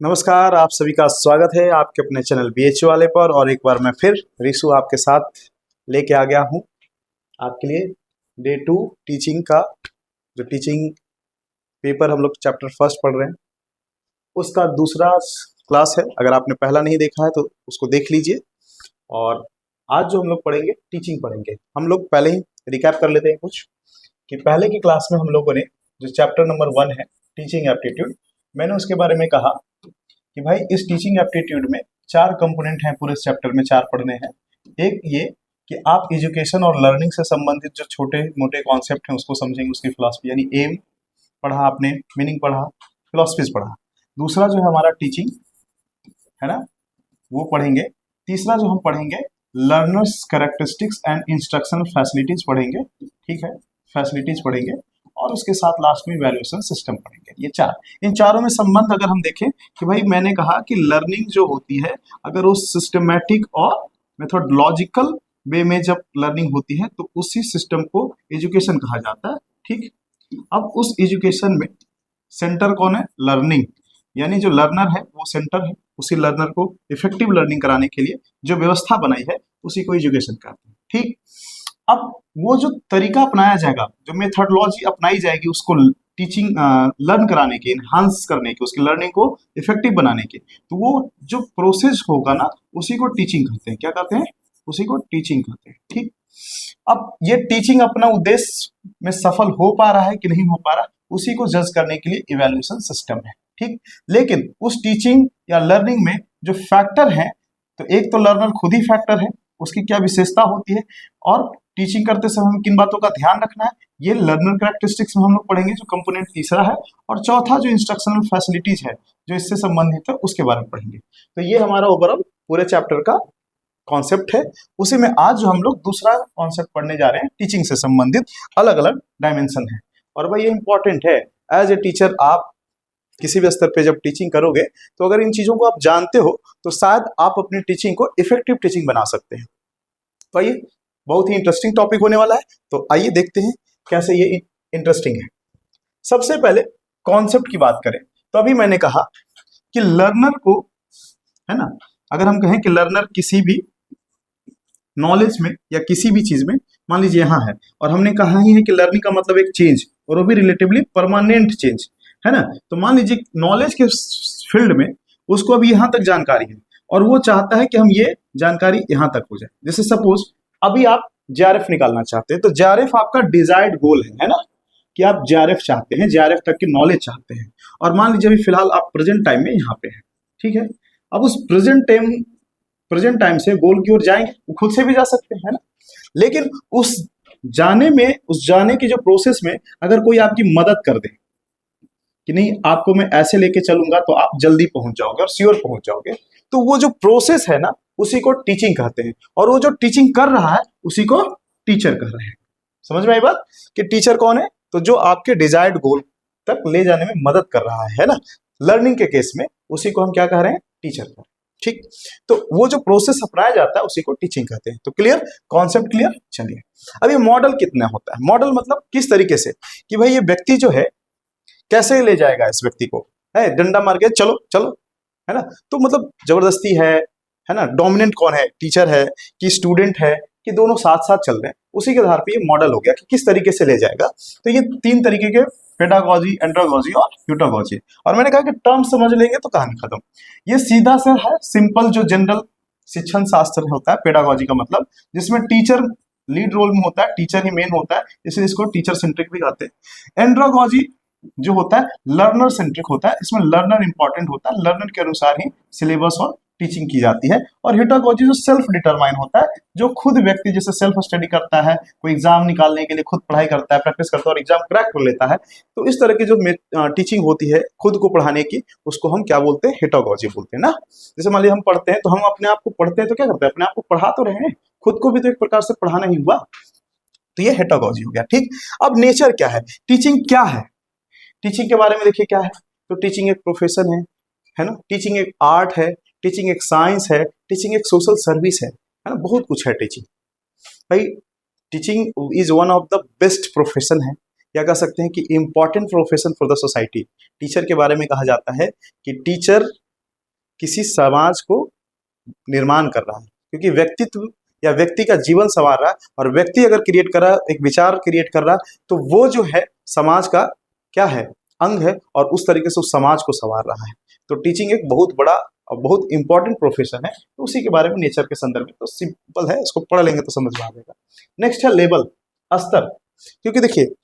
नमस्कार, आप सभी का स्वागत है आपके अपने चैनल बीएचयू वाले पर। और एक बार मैं फिर रिशु आपके साथ लेके आ गया हूँ आपके लिए डे 2 टीचिंग का जो टीचिंग पेपर हम लोग चैप्टर फर्स्ट पढ़ रहे हैं उसका दूसरा क्लास है। अगर आपने पहला नहीं देखा है तो उसको देख लीजिए। और आज जो हम लोग पढ़ेंगे टीचिंग पढ़ेंगे। हम लोग पहले ही रिकैप कर लेते हैं कुछ कि पहले की क्लास में हम लोगों ने जो चैप्टर नंबर 1 है टीचिंग एप्टीट्यूड, मैंने उसके बारे में कहा कि भाई इस टीचिंग एप्टीट्यूड में 4 कंपोनेंट हैं, पूरे चैप्टर में 4 पढ़ने हैं। एक ये कि आप एजुकेशन और लर्निंग से संबंधित जो छोटे मोटे कॉन्सेप्ट हैं उसको समझेंगे, उसकी फिलॉसफी यानी एम पढ़ा आपने, मीनिंग पढ़ा, फिलॉसफीज पढ़ा। दूसरा जो है हमारा टीचिंग है ना, वो पढ़ेंगे। तीसरा जो हम पढ़ेंगे learners characteristics and instructional facilities पढ़ेंगे, ठीक है, फैसिलिटीज पढ़ेंगे। और उसके साथ लास्ट में इवैल्यूएशन सिस्टम पढ़ेंगे। ये 4, इन चारों में संबंध अगर हम देखें कि भाई मैंने कहा कि लर्निंग जो होती है अगर वो सिस्टमैटिक और मेथोडोलॉजिकल वे में जब लर्निंग होती है तो उसी सिस्टम को एजुकेशन कहा जाता है, ठीक। अब उस एजुकेशन में सेंटर कौन है? लर्निंग, यानी जो लर्नर है वो सेंटर है। उसी लर्नर को इफेक्टिव लर्निंग कराने के लिए जो व्यवस्था बनाई है उसी को एजुकेशन कहते हैं, ठीक। अब वो जो तरीका अपनाया जाएगा, जो मेथडोलॉजी अपनाई जाएगी उसको टीचिंग लर्न कराने के, इनहांस करने के, उसकी लर्निंग को इफेक्टिव बनाने के, तो वो जो प्रोसेस होगा ना उसी को टीचिंग कहते हैं। क्या कहते हैं? उसी को टीचिंग कहते हैं, ठीक। अब ये टीचिंग अपना उद्देश्य में सफल हो पा रहा है कि नहीं हो पा रहा, उसी को जज करने के लिए इवैल्यूएशन सिस्टम है, ठीक। लेकिन उस टीचिंग या लर्निंग में जो फैक्टर है, तो एक तो लर्नर खुद ही फैक्टर है, उसकी क्या विशेषता होती है और टीचिंग करते समय हमें किन बातों का ध्यान रखना है, ये लर्नर कैरेक्टरिस्टिक्स में हम लोग पढ़ेंगे, जो कंपोनेंट तीसरा है। और चौथा जो इंस्ट्रक्शनल फैसिलिटीज है जो इससे संबंधित है उसके बारे में पढ़ेंगे। तो ये हमारा ओवरऑल पूरे चैप्टर का कॉन्सेप्ट है। उसी में आज जो हम लोग दूसरा कॉन्सेप्ट पढ़ने जा रहे हैं टीचिंग से संबंधित अलग अलग डायमेंशन है। और भाई ये इंपॉर्टेंट है, एज ए टीचर आप किसी भी स्तर पे जब टीचिंग करोगे तो अगर इन चीजों को आप जानते हो तो शायद आप अपनी टीचिंग को इफेक्टिव टीचिंग बना सकते हैं। तो ये बहुत ही इंटरेस्टिंग टॉपिक होने वाला है, तो आइए देखते हैं कैसे ये इंटरेस्टिंग है। सबसे पहले कॉन्सेप्ट की बात करें तो अभी मैंने कहा कि लर्नर को, है ना, अगर हम कहें कि लर्नर किसी भी नॉलेज में या किसी भी चीज में, मान लीजिए यहाँ है और हमने कहा ही है कि लर्निंग का मतलब एक चेंज, और वो भी रिलेटिवली परमानेंट चेंज, है ना। तो मान लीजिए नॉलेज के फील्ड में उसको अभी यहाँ तक जानकारी है और वो चाहता है कि हम ये जानकारी यहाँ तक हो जाए। जैसे सपोज अभी आप जेआरएफ निकालना चाहते हैं, तो जेआरएफ आपका डिजायर्ड गोल है ना, कि आप जेआरएफ चाहते हैं, जेआरएफ तक की नॉलेज चाहते हैं। और मान लीजिए अभी फिलहाल आप प्रेजेंट टाइम में यहाँ पे हैं, ठीक है। अब उस प्रेजेंट टाइम से गोल की ओर जाएंगे, वो खुद से भी जा सकते हैं, है ना। लेकिन उस जाने की जो प्रोसेस में अगर कोई आपकी मदद कर दे कि नहीं आपको मैं ऐसे लेके चलूंगा तो आप जल्दी पहुंच जाओगे और श्योर पहुंच जाओगे, तो वो जो प्रोसेस है ना उसी को टीचिंग कहते हैं। और वो जो टीचिंग कर रहा है उसी को टीचर कह रहे हैं। समझ में आई बात कि टीचर कौन है? तो जो आपके डिजायर्ड गोल तक ले जाने में मदद कर रहा है ना, लर्निंग के केस में उसी को हम क्या कह रहे हैं? टीचर कह रहे हैं, ठीक। तो वो जो प्रोसेस अपनाया जाता है उसी को टीचिंग कहते हैं। तो क्लियर, कॉन्सेप्ट क्लियर। चलिए अब ये मॉडल कितना होता है? मॉडल मतलब किस तरीके से कि भाई ये व्यक्ति जो है कैसे ले जाएगा इस व्यक्ति को, है डंडा मार के चलो चलो, है ना। तो मतलब जबरदस्ती है ना, डोमिनेंट कौन है, टीचर है कि स्टूडेंट है कि दोनों साथ साथ चल रहे हैं, उसी के आधार पे ये मॉडल हो गया कि किस तरीके से ले जाएगा। तो ये 3 तरीके के, पेडागॉजी, एंड्रागॉजी और यूटागॉजी। और मैंने कहा कि टर्म समझ लेंगे तो कहानी खत्म। ये सीधा सा है, सिंपल जो जनरल शिक्षण शास्त्र होता है पेडागॉजी का मतलब, जिसमें टीचर लीड रोल में होता है, टीचर ही मेन होता है, इसलिए इसको टीचर सेंट्रिक भी कहते हैं। एंड्रागॉजी जो होता है लर्नर सेंट्रिक होता है, इसमें लर्नर इंपॉर्टेंट होता है, लर्नर के अनुसार ही सिलेबस और टीचिंग की जाती है। और ह्यूटागॉजी जो सेल्फ डिटरमाइन होता है, जो खुद व्यक्ति जैसे सेल्फ स्टडी करता है, कोई एग्जाम निकालने के लिए खुद पढ़ाई करता है, प्रैक्टिस करता है और एग्जाम क्रैक कर लेता है, तो इस तरह की जो टीचिंग होती है खुद को पढ़ाने की, उसको हम क्या बोलते हैं? ह्यूटागॉजी बोलते हैं ना। जैसे मान लीजिए हम पढ़ते हैं तो हम अपने आप को पढ़ते हैं तो क्या करते हैं? अपने आप को पढ़ा तो रहे हैं, खुद को भी तो एक प्रकार से पढ़ाना ही हुआ। तो ये ह्यूटागॉजी हो गया, ठीक। अब नेचर क्या है, टीचिंग क्या है? टीचिंग के बारे में देखिए क्या है। तो टीचिंग एक प्रोफेशन है ना, टीचिंग एक आर्ट है, टीचिंग एक साइंस है, टीचिंग एक सोशल सर्विस है ना, बहुत कुछ है टीचिंग। भाई teaching is one of the best profession है, या कह सकते हैं कि important profession for the society. Teacher के बारे में कहा जाता है कि टीचर किसी समाज को निर्माण कर रहा है, क्योंकि व्यक्तित्व या व्यक्ति का जीवन संवार रहा है, और व्यक्ति अगर क्रिएट कर रहा है, एक विचार क्रिएट कर रहा है, तो वो जो है समाज का क्या है, अंग है, और उस तरीके से उस समाज को संवार रहा है। तो टीचिंग एक बहुत बड़ा और बहुत इंपॉर्टेंट प्रोफेशन है। तो उसी के बारे में नेचर के संदर्भ में तो सिंपल है, इसको पढ़ लेंगे तो समझ में आ जाएगा। नेक्स्ट है लेवल, स्तर। क्योंकि देखिए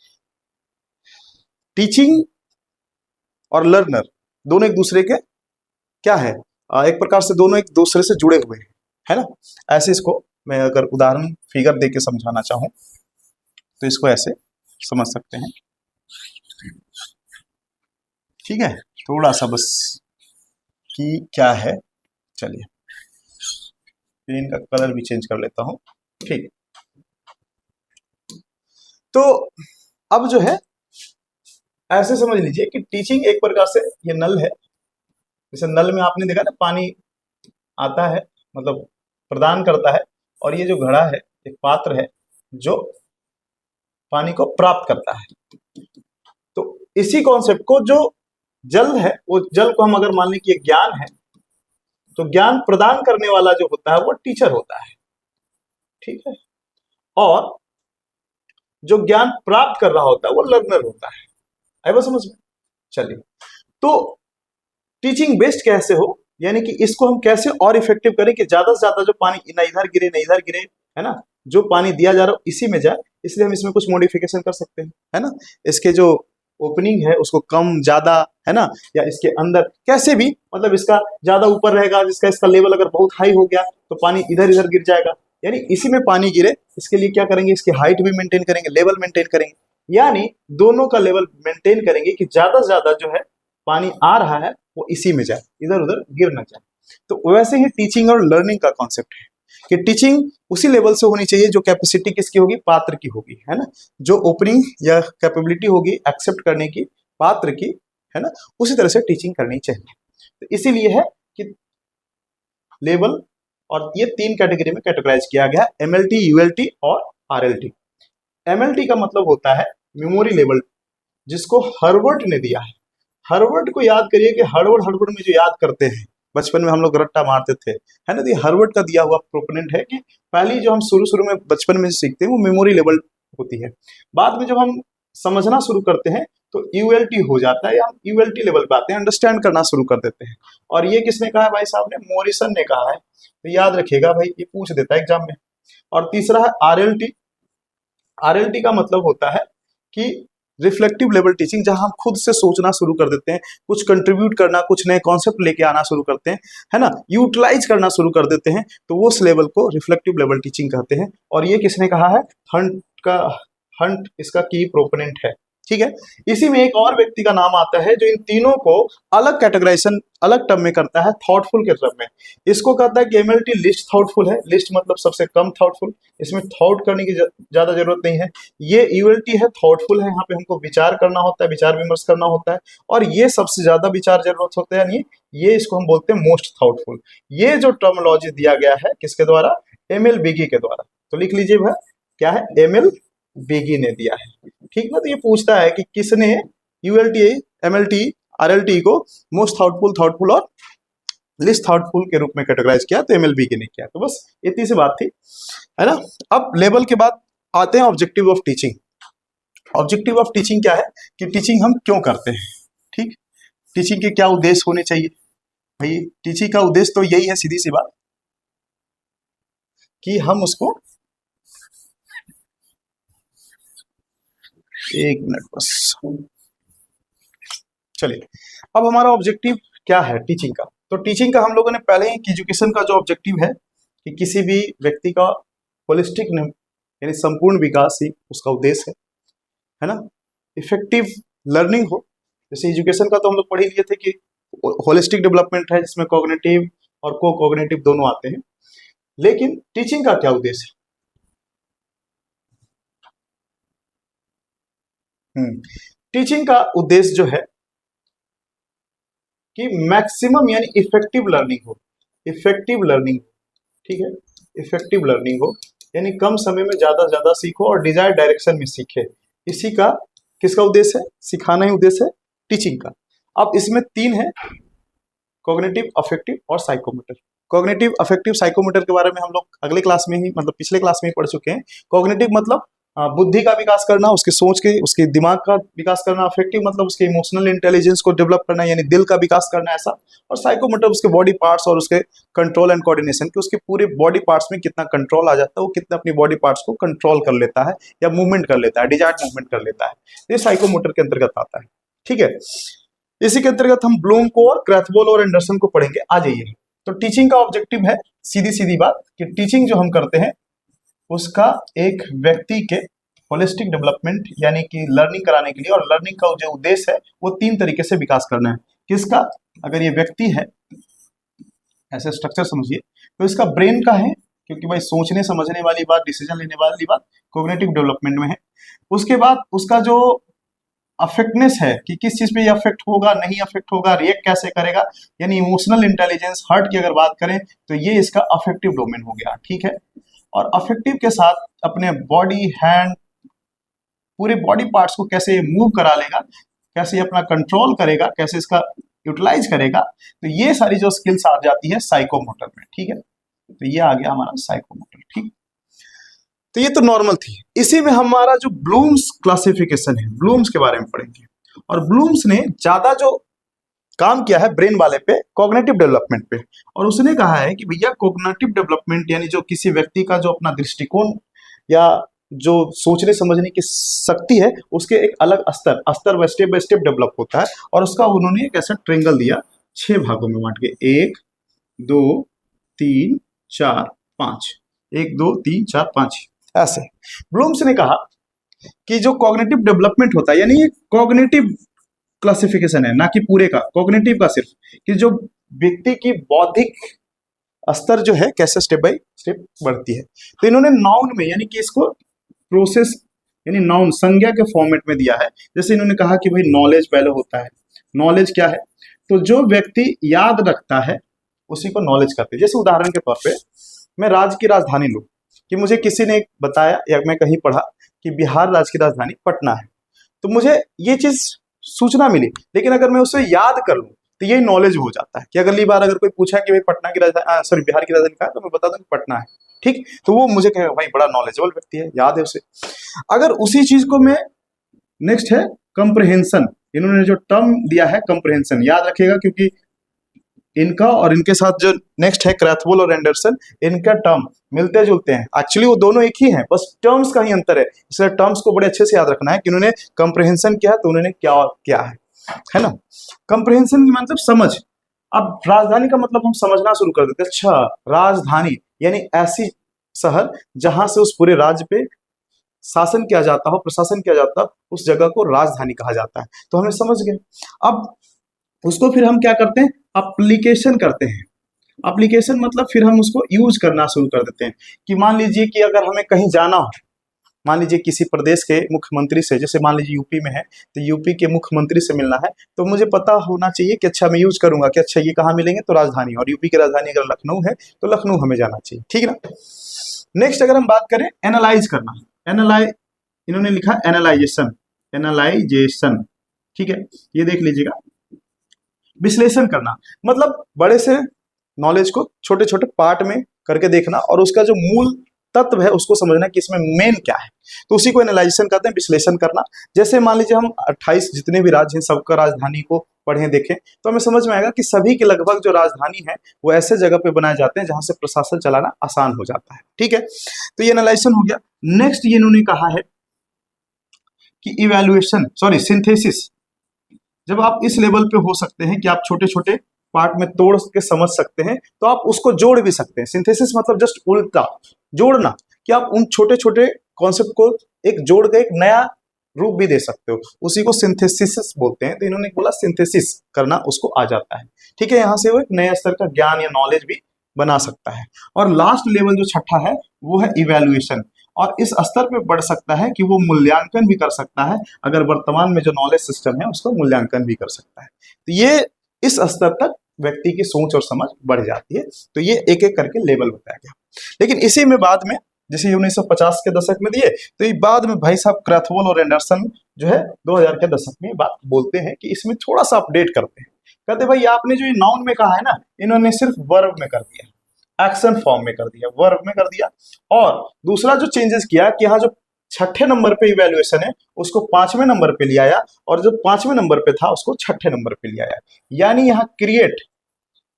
टीचिंग और लर्नर दोनों एक दूसरे के क्या है, एक प्रकार से दोनों एक दूसरे से जुड़े हुए हैं, है ना। ऐसे इसको मैं अगर उदाहरण फिगर दे के समझाना चाहूं तो इसको ऐसे समझ सकते हैं, ठीक है। थोड़ा सा बस कि क्या है, चलिए पेन का कलर भी चेंज कर लेता हूं, ठीक। तो अब जो है ऐसे समझ लीजिए कि टीचिंग एक प्रकार से ये नल है, जैसे नल में आपने देखा ना पानी आता है, मतलब प्रदान करता है, और ये जो घड़ा है एक पात्र है जो पानी को प्राप्त करता है। तो इसी कॉन्सेप्ट को जो जल है, वो जल को हम अगर मान लें कि एक ज्ञान है, तो ज्ञान प्रदान करने वाला जो होता है वो टीचर होता है, ठीक है। और जो ज्ञान प्राप्त कर रहा होता है वो लर्नर होता है। आए बात समझ में? चलिए, तो टीचिंग बेस्ड कैसे हो, यानी कि इसको हम कैसे और इफेक्टिव करें कि ज्यादा से ज्यादा जो पानी ना इधर गिरे ना इधर गिरे, है ना, जो पानी दिया जा रहा है इसी में जाए, इसलिए हम इसमें कुछ मॉडिफिकेशन कर सकते हैं, है ना। इसके जो ओपनिंग है उसको कम ज्यादा, है ना, या इसके अंदर कैसे भी, मतलब इसका ज्यादा ऊपर रहेगा, जिसका इसका लेवल अगर बहुत हाई हो गया तो पानी इधर इधर गिर जाएगा, यानी इसी में पानी गिरे, इसके लिए क्या करेंगे, इसकी हाइट भी मेंटेन करेंगे, लेवल मेंटेन करेंगे, यानी दोनों का लेवल मेंटेन करेंगे कि ज्यादा से ज्यादा जो है पानी आ रहा है वो इसी में जाए, इधर उधर गिर ना जाए। तो वैसे ही टीचिंग और लर्निंग का कॉन्सेप्ट है कि टीचिंग उसी लेवल से होनी चाहिए जो कैपेसिटी किसकी होगी, पात्र की होगी, है ना, जो ओपनिंग या कैपेबिलिटी होगी एक्सेप्ट करने की पात्र की, है ना, उसी तरह से टीचिंग करनी चाहिए। तो इसीलिए है कि लेवल, और ये तीन कैटेगरी में कैटेगराइज किया गया, एमएलटी, यूएलटी और आरएलटी। एमएलटी का मतलब होता है मेमोरी लेवल, जिसको हार्वर्ड ने दिया है। हार्वर्ड को याद करिए कि हार्वर्ड में जो याद करते हैं, बचपन में हम लोग रट्टा मारते थे, है ना, तो ये हार्वर्ड का दिया हुआ प्रोपोनेंट है कि पहली जो हम शुरू में बचपन में सीखते हैं वो मेमोरी लेवल होती है। बाद में जब हम समझना शुरू करते हैं तो यूएलटी हो जाता है, या हम यूएलटी लेवल पे आते हैं, अंडरस्टैंड करना शुरू कर देते हैं। और ये किसने कहा है भाई साहब ने, मॉरिसन ने कहा है। तो याद रखिएगा भाई, ये पूछ देता है एग्जाम में। और तीसरा है आरएलटी। आरएलटी का मतलब होता है कि रिफ्लेक्टिव लेवल टीचिंग, जहां हम खुद से सोचना शुरू कर देते हैं, कुछ कंट्रीब्यूट करना, कुछ नए कॉन्सेप्ट लेके आना शुरू करते हैं, है ना, यूटिलाइज करना शुरू कर देते हैं, तो वो उस लेवल को रिफ्लेक्टिव लेवल टीचिंग कहते हैं। और ये किसने कहा है, हंट इसका की प्रोपोनेंट है, ठीक है। इसी में एक और व्यक्ति का नाम आता है जो इन तीनों को अलग कैटेगराइजेशन अलग टर्म में करता है, थॉटफुल के टर्म में। इसको कहता है कि एमएलटी लिस्ट थॉटफुल है, लिस्ट मतलब सबसे कम थॉटफुल, इसमें थॉट करने की ज्यादा जरूरत नहीं है। ये यूएलटी है, थॉटफुल है, यहाँ पे हमको विचार करना होता है, विचार विमर्श करना होता है, और ये सबसे ज्यादा विचार जरूरत होता है, यानी ये इसको हम बोलते हैं मोस्ट थॉटफुल। ये जो टर्मोलॉजी दिया गया है किसके द्वारा, एमएल बेगी के द्वारा। तो लिख लीजिए भाई, क्या है, एमएल बेगी ने दिया है, ठीक ना। तो ये पूछता है कि किसने यूएलटी, एमएलटी, आरएलटी को मोस्ट थॉटफुल और लिस्ट थॉटफुल के रूप में कैटेगराइज किया, तो एमएल बेगी ने किया। तो बस इतनी सी बात थी, है ना। अब लेवल के बाद आते हैं objective of teaching. Objective of teaching क्या है कि टीचिंग हम क्यों करते हैं, ठीक, टीचिंग के क्या उद्देश्य होने चाहिए। भाई टीचिंग का उद्देश्य तो यही है, सीधी सी बात, कि हम उसको, एक मिनट बस, चलिए। अब हमारा ऑब्जेक्टिव क्या है टीचिंग का, तो टीचिंग का हम लोगों ने पहले ही, एजुकेशन का जो ऑब्जेक्टिव है कि किसी भी व्यक्ति का होलिस्टिक यानी संपूर्ण विकास ही उसका उद्देश्य है ना, इफेक्टिव लर्निंग हो। जैसे एजुकेशन का तो हम लोग पढ़ ही लिए थे कि होलिस्टिक डेवलपमेंट है, जिसमें कॉग्निटिव और को कॉग्निटिव दोनों आते हैं। लेकिन टीचिंग का क्या उद्देश्य है, टीचिंग का उद्देश्य जो है कि मैक्सिमम यानी इफेक्टिव लर्निंग हो, इफेक्टिव लर्निंग, ठीक है, इफेक्टिव लर्निंग हो, यानी कम समय में ज्यादा से ज्यादा सीखो और डिजायर्ड डायरेक्शन में सीखे। इसी का किसका उद्देश्य है, सिखाना ही उद्देश्य है टीचिंग का। अब इसमें तीन है, कॉग्निटिव, अफेक्टिव और साइकोमोटर। कॉग्निटिव, अफेक्टिव, साइकोमोटर के बारे में हम लोग अगले क्लास में ही, मतलब पिछले क्लास में ही पढ़ चुके हैं। कॉग्निटिव मतलब बुद्धि का विकास करना, उसके सोच के, उसके दिमाग का विकास करना। अफेक्टिव मतलब उसके इमोशनल इंटेलिजेंस को डेवलप करना, यानी दिल का विकास करना, ऐसा। और साइकोमोटर उसके बॉडी पार्ट्स और उसके कंट्रोल एंड कोऑर्डिनेशन, कि उसके पूरे बॉडी पार्ट्स में कितना कंट्रोल आ जाता है, वो कितना अपनी बॉडी पार्ट्स को कंट्रोल कर लेता है या मूवमेंट कर लेता है, डिजायर्ड मूवमेंट कर लेता है। ये साइकोमोटर के अंतर्गत आता है, ठीक है। इसी के अंतर्गत हम ब्लूम को और क्रैथवोल और एंडरसन को पढ़ेंगे। आ जाइए। तो टीचिंग का ऑब्जेक्टिव है, सीधी सीधी बात, कि टीचिंग जो हम करते हैं उसका एक व्यक्ति के होलिस्टिक डेवलपमेंट, यानी कि लर्निंग कराने के लिए, और लर्निंग का जो उद्देश्य है वो 3 तरीके से विकास करना है। किसका? अगर ये व्यक्ति है, ऐसे स्ट्रक्चर समझिए, तो इसका ब्रेन का है, क्योंकि भाई सोचने समझने वाली बात, डिसीजन लेने वाली बात कॉग्निटिव डेवलपमेंट में है। उसके बाद उसका जो अफेक्टनेस है, कि किस चीज पे ये अफेक्ट होगा, नहीं अफेक्ट होगा, रिएक्ट कैसे करेगा, यानी इमोशनल इंटेलिजेंस, हर्ट की अगर बात करें तो ये इसका अफेक्टिव डोमेन हो गया, ठीक है। और अफेक्टिव के साथ अपने बॉडी, हैंड, पूरे बॉडी पार्ट्स को कैसे मूव करा लेगा, कैसे अपना कंट्रोल करेगा, कैसे इसका यूटिलाइज करेगा, तो ये सारी जो स्किल्स आ जाती है साइकोमोटर में, ठीक है। तो ये आ गया हमारा साइकोमोटर, ठीक। तो ये तो नॉर्मल थी। इसी में हमारा जो ब्लूम्स क्लासिफिकेशन है, ब्लूम्स के बारे में पढ़ेंगे। और ब्लूम्स ने ज्यादा जो काम किया है ब्रेन वाले पे, कॉग्निटिव डेवलपमेंट पे। और उसने कहा है कि भैया कॉग्निटिव डेवलपमेंट यानी जो किसी व्यक्ति का जो अपना दृष्टिकोण या जो सोचने समझने की शक्ति है, उसके एक अलग स्तर व स्टेप बाय स्टेप डेवलप होता है। और उसका उन्होंने एक ऐसा ट्रेंगल दिया, 6 भागों में बांट के, 1 2 3 4 5, 1 2 3 4 5, ऐसे। ब्लूम्स ने कहा कि जो कॉग्निटिव डेवलपमेंट होता है, यानी ये कॉग्निटिव क्लासिफिकेशन है, ना कि पूरे का, कॉग्निटिव का सिर्फ, कि जो व्यक्ति की बौद्धिक स्तर जो है कैसे स्टेप बाय स्टेप बढ़ती है। तो इन्होंने नाउन में, यानी कि इसको प्रोसेस, यानी नाउन, संज्ञा के फॉर्मेट में दिया है। जैसे इन्होंने कहा कि भाई नॉलेज पहले होता है। नॉलेज क्या है? तो जो व्यक्ति याद रखता है उसी को नॉलेज कहते हैं। जैसे उदाहरण के तौर पे मैं राज्य की राजधानी लूं, कि मुझे किसी ने बताया या मैं कहीं पढ़ा कि बिहार राज्य की राजधानी पटना है, तो मुझे ये चीज सूचना मिली, लेकिन अगर मैं उसे याद कर लूं तो ये नॉलेज हो जाता है, कि अगली बार अगर कोई पूछा कि भाई पटना की राजधानी, सॉरी बिहार की राजधानी कहाँ है, तो मैं बता दूं कि पटना है, ठीक। तो वो मुझे कहेगा भाई बड़ा नॉलेजेबल व्यक्ति है, याद है उसे। अगर उसी चीज को मैं, नेक्स्ट है कंप्रहेंशन, इन्होंने जो टर्म दिया है कंप्रहेंशन, याद रखिएगा, क्योंकि इनका और इनके साथ जो नेक्स्ट है क्रैथवोल और एंडरसन, इनका टर्म मिलते जुलते हैं। एक्चुअली वो दोनों एक ही हैं, बस टर्म्स का ही अंतर है, इसलिए टर्म्स को बड़े अच्छे से याद रखना है कि उन्होंने कंप्रहेंशन किया तो उन्होंने क्या क्या है ना। कंप्रहेंशन मतलब समझ। अब राजधानी का मतलब हम समझना शुरू कर देते हैं, अच्छा राजधानी यानी ऐसी शहर जहां से उस पूरे राज्य पे शासन किया जाता हो, प्रशासन किया जाता हो, उस जगह को राजधानी कहा जाता है। तो हमें समझ गए। अब उसको फिर हम क्या करते हैं, एप्लीकेशन करते हैं। एप्लीकेशन मतलब फिर हम उसको यूज करना शुरू कर देते हैं। कि मान लीजिए कि अगर हमें कहीं जाना हो, मान लीजिए किसी प्रदेश के मुख्यमंत्री से, जैसे मान लीजिए यूपी में है तो यूपी के मुख्यमंत्री से मिलना है, तो मुझे पता होना चाहिए कि अच्छा मैं यूज करूंगा कि अच्छा ये कहाँ मिलेंगे, तो राजधानी, और यूपी की राजधानी अगर लखनऊ है तो लखनऊ हमें जाना चाहिए, ठीक है ना। नेक्स्ट अगर हम बात करें एनालाइज करना, इन्होंने लिखा एनालाइजेशन, ठीक है, ये देख लीजिएगा। विश्लेषण करना मतलब बड़े से नॉलेज को छोटे छोटे पार्ट में करके देखना और उसका जो मूल तत्व है उसको समझना कि इसमें मेन क्या है, तो उसी को एनालाइजेशन कहते हैं, विश्लेषण करना। जैसे मान लीजिए हम 28 जितने भी राज्य हैं सबका राजधानी को पढ़ें देखें तो हमें समझ में आएगा कि सभी के लगभग जो राजधानी है वो ऐसे जगह पे बनाए जाते हैं जहां से प्रशासन चलाना आसान हो जाता है, ठीक है। तो ये एनालाइजेशन हो गया। नेक्स्ट ये इन्होंने कहा है कि इवैल्यूएशन, सॉरी सिंथेसिस, जब आप इस लेवल पे हो सकते हैं कि आप छोटे छोटे पार्ट में तोड़ के समझ सकते हैं तो आप उसको जोड़ भी सकते हैं। सिंथेसिस मतलब जस्ट उल्टा जोड़ना, कि आप उन छोटे छोटे कॉन्सेप्ट को एक जोड़ के एक नया रूप भी दे सकते हो, उसी को सिंथेसिस बोलते हैं। तो इन्होंने बोला सिंथेसिस करना उसको आ जाता है, ठीक है। यहाँ से वो एक नए स्तर का ज्ञान या नॉलेज भी बना सकता है। और लास्ट लेवल जो छठा है वो है इवैल्यूएशन, और इस स्तर पे बढ़ सकता है कि वो मूल्यांकन भी कर सकता है, अगर वर्तमान में जो नॉलेज सिस्टम है उसका मूल्यांकन भी कर सकता है। तो ये इस स्तर तक व्यक्ति की सोच और समझ बढ़ जाती है। तो ये एक एक करके लेवल बताया गया। लेकिन इसी में बाद में जैसे 1950 के दशक में दिए, तो ये बाद में भाई साहब क्रैथवोल और एंडरसन जो है 2000 के दशक में बात बोलते हैं कि इसमें थोड़ा सा अपडेट करते हैं। कहते भाई आपने जो ये नाउन में कहा है ना, इन्होंने सिर्फ वर्ब में कर दिया, एक्शन फॉर्म में कर दिया, वर्ब में कर दिया। और दूसरा जो चेंजेस किया कि यहाँ जो छठे नंबर पे इवेल्युएशन है उसको पांचवें नंबर पे ले आया, और जो पांचवें नंबर पे था उसको छठे नंबर पे ले आया। यानी यहाँ क्रिएट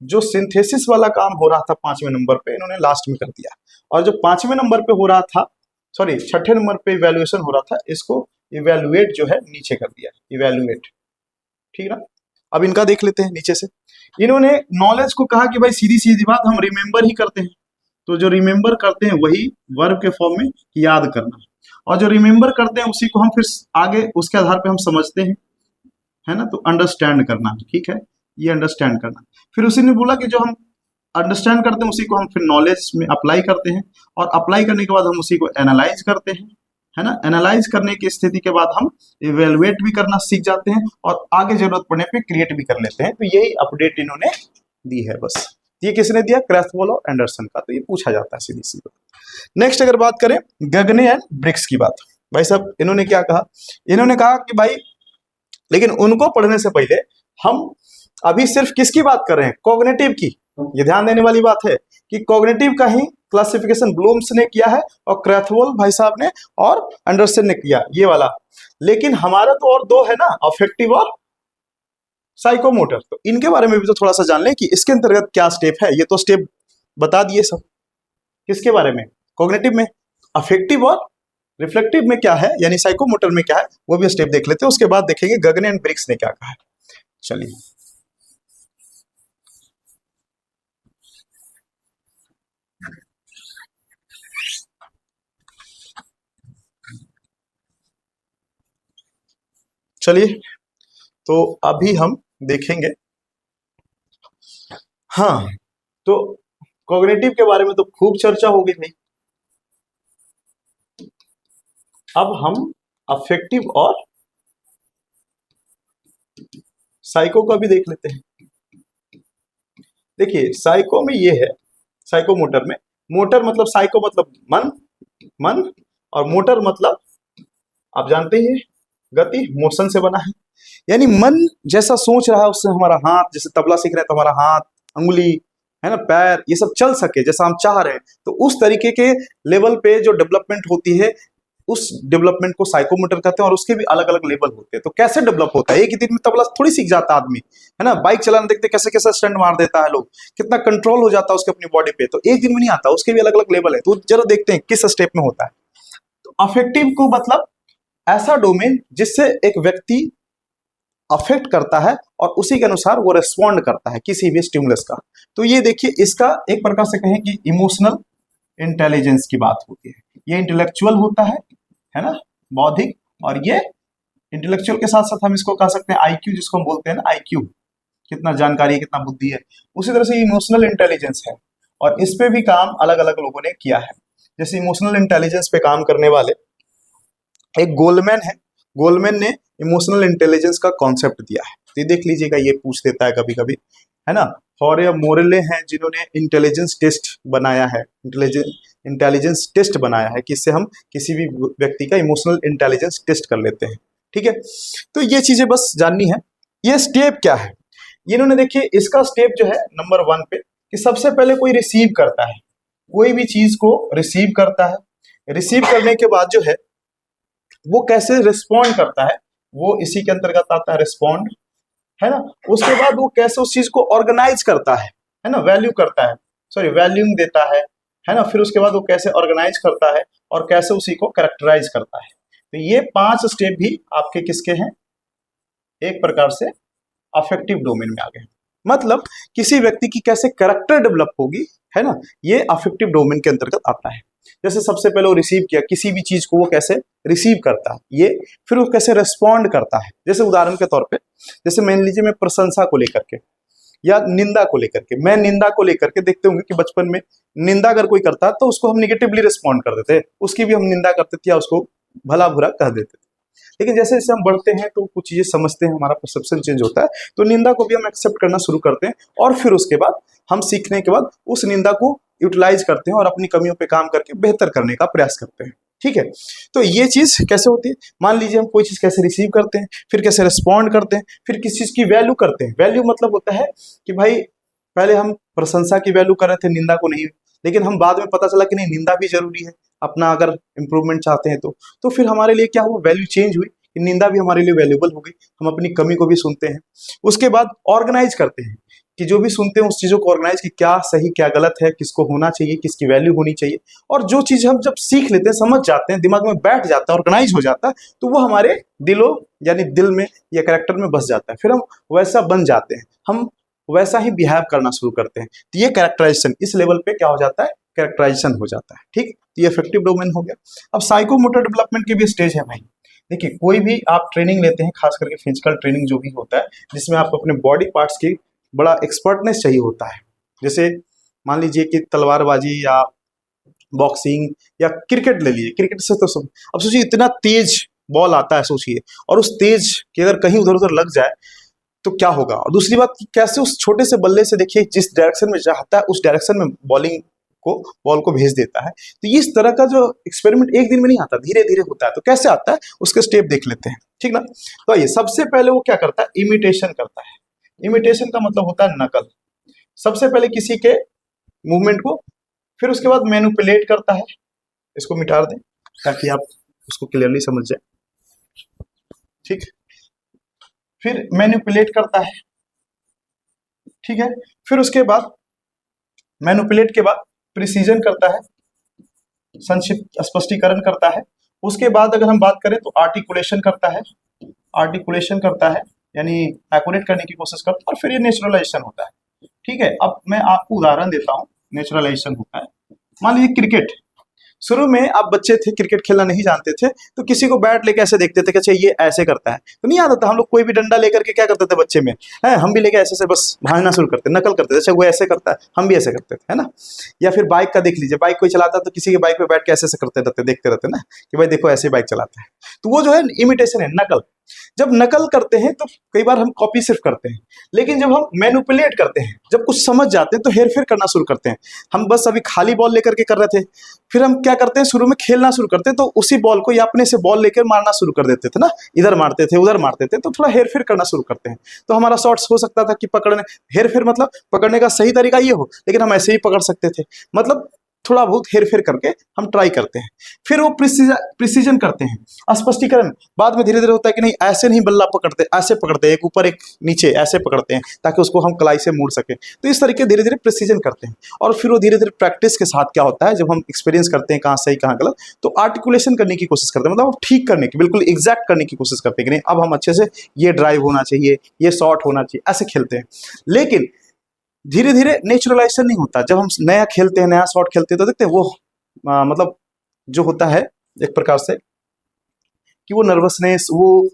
जो सिंथेसिस वाला काम हो रहा था पांचवें नंबर पे, इन्होंने लास्ट में कर दिया। और जो पांचवें नंबर पे हो रहा था, सॉरी छठे नंबर पे इवेल्युएशन हो रहा था, इसको इवेल्युएट जो है नीचे कर दिया, इवेल्युएट। ठीक है ना। अब इनका देख लेते हैं नीचे से। इन्होंने नॉलेज को कहा कि भाई सीधी सीधी बात हम रिमेंबर ही करते हैं, तो जो रिमेंबर करते हैं वही वर्ब के फॉर्म में याद करना, और जो रिमेंबर करते हैं उसी को हम फिर आगे उसके आधार पे हम समझते हैं, है ना। तो अंडरस्टैंड करना, ठीक है, ये अंडरस्टैंड करना। फिर उसी ने बोला कि जो हम अंडरस्टैंड करते हैं उसी को हम फिर नॉलेज में अप्लाई करते हैं, और अप्लाई करने के बाद हम उसी को एनालाइज करते हैं, है ना। एनालाइज करने की स्थिति के बाद हम इवेलुएट भी करना सीख जाते हैं, और आगे जरूरत पड़ने पे क्रिएट भी कर लेते हैं। तो यही अपडेट इन्होंने दी है बस। ये किसने दिया? क्रैथवॉल और एंडरसन का। तो ये पूछा जाता है सीधी सीधी। नेक्स्ट अगर बात करें गगने एंड ब्रिक्स की बात, भाई साहब इन्होंने क्या कहा? इन्होंने कहा कि भाई लेकिन उनको पढ़ने से पहले हम अभी सिर्फ किसकी बात कर रहे हैं? कॉग्निटिव की। ये ध्यान देने वाली बात है कि कॉग्निटिव का ही क्लासिफिकेशन ब्लूम्स ने किया है और क्रैथवॉल भाई साहब ने और एंडरसन ने किया, ये वाला। लेकिन हमारा तो और दो है ना, अफेक्टिव और साइकोमोटर। तो इनके बारे में भी तो थोड़ा सा जान लें कि इसके अंतर्गत क्या स्टेप है। ये तो स्टेप बता दिए सब। किसके बारे में? कॉग्निटिव में। अफेक्टिव और रिफ्लेक्टिव में क्या है, यानी साइकोमोटर में क्या है, वो भी स्टेप देख लेते हैं। उसके बाद देखेंगे गगने एंड ब्रिक्स ने क्या कहा है। चलिए चलिए तो अभी हम देखेंगे। हाँ, तो कॉग्निटिव के बारे में तो खूब चर्चा हो गई भाई। अब हम अफेक्टिव और साइको का भी देख लेते हैं। देखिए साइको में ये है, साइको मोटर में, मोटर मतलब साइको मतलब मन, मन, और मोटर मतलब आप जानते हैं गति, मोशन से बना है। यानी मन जैसा सोच रहा है उससे हमारा हाथ, जैसे तबला सीख रहे हैं तो हमारा हाथ, अंगुली, है ना, पैर, ये सब चल सके जैसा हम चाह रहे हैं। तो उस तरीके के लेवल पे जो डेवलपमेंट होती है उस डेवलपमेंट को साइकोमोटर कहते हैं, और उसके भी अलग अलग लेवल होते हैं। तो कैसे डेवलप होता है? एक ही दिन में तबला थोड़ी सीख जाता आदमी, है ना। बाइक चलाना देखते कैसे कैसे स्टंट मार देता है लोग, कितना कंट्रोल हो जाता है उसके अपनी बॉडी पे। तो एक दिन में नहीं आता, उसके भी अलग अलग लेवल है। तो जरा देखते हैं किस स्टेप में होता है। तो अफेक्टिव को मतलब ऐसा डोमेन जिससे एक व्यक्ति अफेक्ट करता है और उसी के अनुसार वो रिस्पॉन्ड करता है किसी भी स्टिमुलस का। तो ये देखिए इसका एक प्रकार से कहें कि इमोशनल इंटेलिजेंस की बात होती है। ये इंटेलेक्चुअल होता है ना, बौद्धिक। और ये इंटेलेक्चुअल के साथ साथ हम इसको कह सकते हैं आईक्यू, जिसको हम बोलते हैं ना आईक्यू, कितना जानकारी है, कितना बुद्धि है। उसी तरह से इमोशनल इंटेलिजेंस है, और इस पे भी काम अलग अलग लोगों ने किया है। जैसे इमोशनल इंटेलिजेंस पे काम करने वाले एक गोलमैन है। गोलमैन ने इमोशनल इंटेलिजेंस का कॉन्सेप्ट दिया है। तो ये देख लीजिएगा, ये पूछ देता है कभी कभी, है ना। फॉरिया मोरेले हैं जिन्होंने इंटेलिजेंस टेस्ट बनाया है, इंटेलिजेंस टेस्ट बनाया है कि इससे हम किसी भी व्यक्ति का इमोशनल इंटेलिजेंस टेस्ट कर लेते हैं। ठीक है, तो ये चीजें बस जाननी है। ये स्टेप क्या है, इन्होंने देखिए इसका स्टेप जो है नंबर 1 पे, कि सबसे पहले कोई रिसीव करता है, कोई भी चीज को रिसीव करता है। रिसीव करने के बाद जो है वो कैसे रिस्पॉन्ड करता है, वो इसी के अंतर्गत आता है, रिस्पॉन्ड, है ना। उसके बाद वो कैसे उस चीज को ऑर्गेनाइज करता है ना, वैल्यू करता है, सॉरी वैल्यूम देता है ना। फिर उसके बाद वो कैसे ऑर्गेनाइज करता है और कैसे उसी को कैरेक्टराइज करता है। तो ये 5 स्टेप भी आपके किसके हैं? एक प्रकार से अफेक्टिव डोमेन में आ गए। मतलब किसी व्यक्ति की कैसे कैरेक्टर डेवलप होगी, है ना, ये अफेक्टिव डोमेन के अंतर्गत आता है। जैसे सबसे पहले वो रिसीव किया किसी भी चीज को, वो कैसे रिसीव करता है ये, फिर वो कैसे रिस्पॉन्ड करता है। जैसे उदाहरण के तौर पे, जैसे मान लीजिए मैं प्रशंसा को लेकर के या निंदा को लेकर के, मैं निंदा को लेकर के देखते होंगे कि बचपन में निंदा अगर कोई करता है तो उसको हम निगेटिवली रिस्पॉन्ड कर देते, उसकी भी हम निंदा करते थे या उसको भला बुरा कह देते थे। लेकिन जैसे जैसे हम बढ़ते हैं तो कुछ चीजें समझते हैं, हमारा परसेप्शन चेंज होता है, तो निंदा को भी हम एक्सेप्ट करना शुरू करते हैं, और फिर उसके बाद हम सीखने के बाद उस निंदा को यूटिलाइज करते हैं और अपनी कमियों पे काम करके बेहतर करने का प्रयास करते हैं। ठीक है। तो ये चीज कैसे होती है, मान लीजिए हम कोई चीज कैसे रिसीव करते हैं, फिर कैसे रिस्पॉन्ड करते हैं, फिर किस चीज की वैल्यू करते हैं। वैल्यू मतलब होता है कि भाई पहले हम प्रशंसा की वैल्यू कर रहे थे, निंदा को नहीं, लेकिन हम बाद में पता चला कि नहीं, निंदा भी जरूरी है अपना अगर इम्प्रूवमेंट चाहते हैं तो फिर हमारे लिए क्या हुआ, वैल्यू चेंज हुई, कि निंदा भी हमारे लिए वैल्यूबल हो गई, हम अपनी कमी को भी सुनते हैं। उसके बाद ऑर्गेनाइज करते हैं कि जो भी सुनते हैं उस चीज़ों को ऑर्गेनाइज, कि क्या सही क्या गलत है, किसको होना चाहिए, किसकी वैल्यू होनी चाहिए। और जो चीज़ हम जब सीख लेते हैं, समझ जाते हैं, दिमाग में बैठ जाता है, ऑर्गेनाइज हो जाता है, तो वो हमारे दिलों यानी दिल में या कैरेक्टर में बस जाता है, फिर हम वैसा बन जाते हैं, हम वैसा ही बिहेव करना शुरू करते हैं। तो ये कैरेक्टराइजेशन इस लेवल पे क्या हो जाता है, कैरेक्टराइजेशन हो जाता है। ठीक, तो ये इफेक्टिव डोमेन हो गया। अब साइकोमोटर डेवलपमेंट की भी स्टेज है भाई। देखिए कोई भी आप ट्रेनिंग लेते हैं, खास करके फिजिकल ट्रेनिंग जो भी होता है, जिसमें आपको अपने बॉडी पार्ट्स की बड़ा एक्सपर्टनेस चाहिए होता है। जैसे मान लीजिए कि तलवारबाजी या बॉक्सिंग या क्रिकेट ले लीजिए, क्रिकेट से तो सब, अब सोचिए इतना तेज बॉल आता है, सोचिए, और उस तेज के अगर कहीं उधर उधर लग जाए तो क्या होगा। और दूसरी बात कि कैसे उस छोटे से बल्ले से, देखिए जिस डायरेक्शन में चाहता है उस डायरेक्शन में बॉल को भेज देता है। तो इस तरह का जो एक्सपेरिमेंट एक दिन में नहीं आता, धीरे धीरे होता है। तो कैसे आता है उसके स्टेप देख लेते हैं, ठीक ना। तो आइए, सबसे पहले वो क्या करता है, इमिटेशन करता है। इमिटेशन का मतलब होता है नकल। सबसे पहले किसी के मूवमेंट को, फिर उसके बाद मैनिपुलेट करता है। इसको मिटा दें ताकि आप उसको क्लियरली समझ जाए, ठीक। फिर मैनिपुलेट करता है, ठीक है। फिर उसके बाद मैनिपुलेट के बाद प्रिसीजन करता है, संक्षिप्त स्पष्टीकरण करता है। उसके बाद अगर हम बात करें तो आर्टिकुलेशन करता है। आर्टिकुलेशन करता है यानी एक्यूरेट करने की कोशिश करता है। और फिर ये नेचुरलाइजेशन होता है, ठीक है। अब मैं आपको उदाहरण देता हूँ, नेचुरलाइजेशन होता है। मान लीजिए क्रिकेट, शुरू में आप बच्चे थे, क्रिकेट खेलना नहीं जानते थे, तो किसी को बैट लेके ऐसे देखते थे कि अच्छा ये ऐसे करता है, तो नहीं आता था। हम लोग कोई भी डंडा लेकर के क्या करते थे बच्चे में, है हम भी लेके ऐसे से बस भागना शुरू करते, नकल करते थे, अच्छा वो ऐसे करता है हम भी ऐसे करते थे, है ना। या फिर बाइक का देख लीजिए, बाइक कोई चलाता तो किसी के बाइक पे बैठ के ऐसे से करते रहते, देखते रहते ना कि भाई देखो ऐसे बाइक चलाता है। तो वो जो है इमिटेशन है, नकल। जब नकल करते हैं तो कई बार हम कॉपी सिर्फ करते हैं, लेकिन जब हम मैनिपुलेट करते हैं, जब कुछ समझ जाते हैं तो हेर फेर करना शुरू करते हैं। हम बस अभी खाली बॉल लेकर के कर रहे थे, फिर हम क्या करते हैं, शुरू में खेलना शुरू करते हैं, तो उसी बॉल को या अपने से बॉल लेकर मारना शुरू कर देते थे ना, इधर मारते थे उधर मारते थे, तो थोड़ा हेर फेर करना शुरू करते हैं। तो हमारा शॉट्स हो सकता था कि पकड़ने, हेर फेर मतलब पकड़ने का सही तरीका ये हो, लेकिन हम ऐसे ही पकड़ सकते थे, मतलब थोड़ा बहुत हेर फेर करके हम ट्राई करते हैं। फिर वो प्रिसीजन करते हैं, स्पष्टीकरण। बाद में धीरे धीरे होता है कि नहीं ऐसे नहीं बल्ला पकड़ते, ऐसे पकड़ते हैं, एक ऊपर एक नीचे ऐसे पकड़ते हैं ताकि उसको हम कलाई से मोड़ सकें। तो इस तरीके धीरे धीरे प्रिसीजन करते हैं। और फिर वो धीरे धीरे प्रैक्टिस के साथ क्या होता है, जब हम एक्सपीरियंस करते हैं कहाँ सही कहाँ गलत, तो आर्टिकुलेशन करने की कोशिश करते हैं, मतलब ठीक करने की, बिल्कुल एग्जैक्ट करने की कोशिश करते हैं कि नहीं अब हम अच्छे से ये ड्राइव होना चाहिए, ये शॉट होना चाहिए, ऐसे खेलते हैं। लेकिन धीरे धीरे नेचुरलाइजेशन नहीं होता। जब हम नया खेलते हैं, नया शॉट खेलते हैं, तो देखते हैं वो मतलब जो होता है एक प्रकार से कि वो नर्वसनेस, वो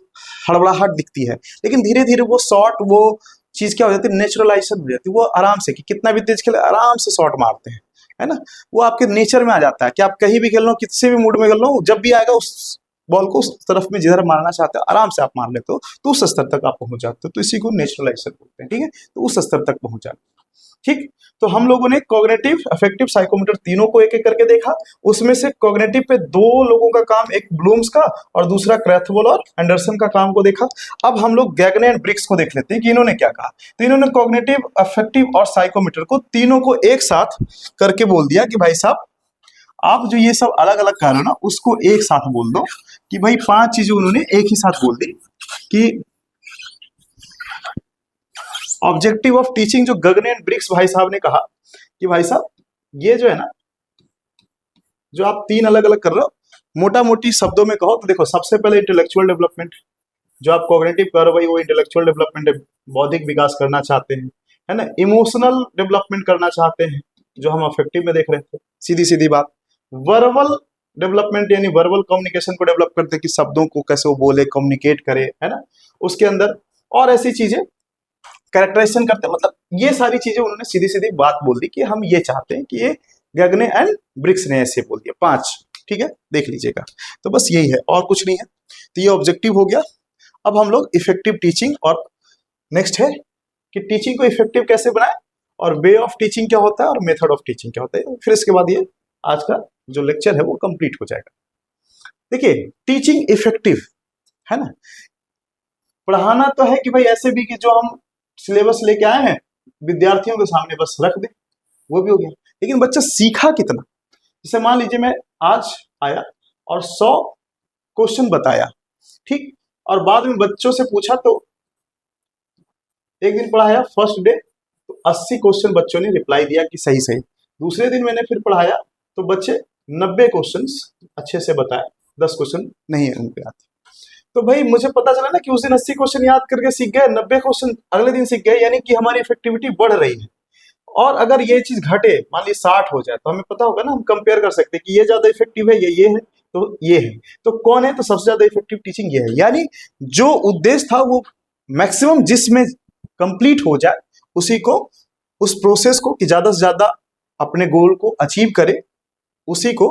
हड़बड़ाहट दिखती है। लेकिन धीरे धीरे वो शॉट, वो चीज क्या हो जाती है, नेचुरलाइजेशन हो जाती है। वो आराम से, कि कितना भी तेज खेले आराम से शॉट मारते हैं, है ना। वो आपके नेचर में आ जाता है कि आप कहीं भी खेल लो, किसी भी मूड में खेल लो, जब भी आएगा उस बॉल को उस तरफ में जिधर मारना चाहते हो आराम से आप मार लेते हो, तो उस स्तर तक आप पहुंच जाते हो। तो इसी को नेचुरलाइजेशन बोलते हैं, ठीक है। तो उस स्तर तक पहुंच जाते, ठीक। तो हम लोगों ने कॉग्निटिव, अफेक्टिव, साइकोमोटर तीनों को एक एक करके देखा। उसमें से कॉग्निटिव पे दो लोगों का काम, एक ब्लूम्स का और दूसरा क्रैथवोल और एंडरसन का काम को देखा। अब हम लोग गैगने एंड ब्रिक्स को देख लेते हैं कि इन्होंने क्या कहा। तो इन्होंने कॉग्निटिव, अफेक्टिव और साइकोमोटर को तीनों को एक साथ करके बोल दिया कि भाई साहब आप जो ये सब अलग अलग कर रहे हो ना, उसको एक साथ बोल दो। कि भाई 5 चीजें उन्होंने एक ही साथ बोल दी कि ऑब्जेक्टिव ऑफ टीचिंग, जो गगने एंड ब्रिक्स भाई साहब ने कहा कि भाई साहब ये जो है ना, जो आप 3 अलग अलग कर रहे हो, मोटा मोटी शब्दों में कहो तो देखो, सबसे पहले इंटेलेक्चुअल डेवलपमेंट, जो आप कॉग्निटिव कर रहे हो भाई वो इंटेलेक्चुअल डेवलपमेंट है, बौद्धिक विकास करना चाहते हैं, है ना। इमोशनल डेवलपमेंट करना चाहते हैं, जो हम अफेक्टिव में देख रहे थे, सीधी सीधी बात। वर्बल डेवलपमेंट यानी वर्बल कम्युनिकेशन को डेवलप करते हैं कि शब्दों को कैसे वो बोले, कम्युनिकेट करे, है ना, उसके अंदर। और ऐसी चीजें कैरेक्टराइजेशन करते हैं, मतलब ये सारी चीजें उन्होंने सीधी सीधी बात बोल दी कि हम ये चाहते हैं कि ये गगने एंड ब्रिक्स ने ऐसे बोल दिया 5, ठीक है, देख लीजिएगा। तो बस यही है और कुछ नहीं है। तो ये ऑब्जेक्टिव हो गया। अब हम लोग इफेक्टिव टीचिंग, और नेक्स्ट है कि टीचिंग को इफेक्टिव कैसे बनाए, और वे ऑफ टीचिंग क्या होता है, और मेथड ऑफ टीचिंग क्या होता है। फिर इसके बाद ये आज का जो लेक्चर है वो कंप्लीट हो जाएगा। देखिए टीचिंग इफेक्टिव है ना, पढ़ाना तो है कि भाई ऐसे भी कि जो हम सिलेबस लेके आए हैं विद्यार्थियों के सामने बस रख दे, वो भी हो गया, लेकिन बच्चा सीखा कितना। जैसे मान लीजिए मैं आज आया और 100 क्वेश्चन बताया, ठीक, और बाद में बच्चों से पूछा तो एक दिन पढ़ाया फर्स्ट डे तो 80 क्वेश्चन बच्चों ने रिप्लाई दिया कि सही सही, दूसरे दिन मैंने फिर पढ़ाया तो बच्चे 90 क्वेश्चन अच्छे से बताए, 10 क्वेश्चन नहीं उनके आते। तो भाई मुझे पता चला ना कि उस दिन 80 क्वेश्चन याद करके सीख गए, 90 क्वेश्चन अगले दिन सीख गए, यानी कि हमारी इफेक्टिविटी बढ़ रही है। और अगर ये चीज घटे, मान ली 60 हो जाए, तो हमें पता होगा ना, हम कंपेयर कर सकते हैं कि ये ज्यादा इफेक्टिव है, ये है, तो ये है, तो कौन है, तो सबसे ज्यादा इफेक्टिव टीचिंग ये है। यानी जो उद्देश्य था वो मैक्सिमम जिसमें कंप्लीट हो जाए, उसी को, उस प्रोसेस को कि ज्यादा से ज्यादा अपने गोल को अचीव करे, उसी को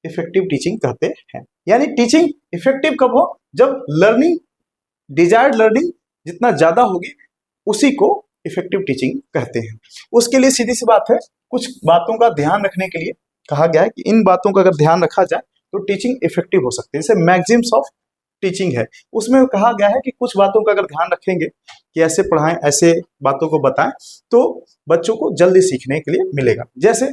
इफेक्टिव टीचिंग कहते हैं। यानी टीचिंग इफेक्टिव कब हो, जब लर्निंग, डिजायर्ड लर्निंग जितना ज्यादा होगी, उसी को इफेक्टिव टीचिंग कहते हैं। उसके लिए सीधी सी बात है, कुछ बातों का ध्यान रखने के लिए कहा गया है कि इन बातों का अगर ध्यान रखा जाए तो टीचिंग इफेक्टिव हो सकती है। जैसे मैक्सिम्स ऑफ टीचिंग है, उसमें कहा गया है कि कुछ बातों का अगर ध्यान रखेंगे कि ऐसे पढ़ाएं, ऐसे बातों को बताएं, तो बच्चों को जल्दी सीखने के लिए मिलेगा। जैसे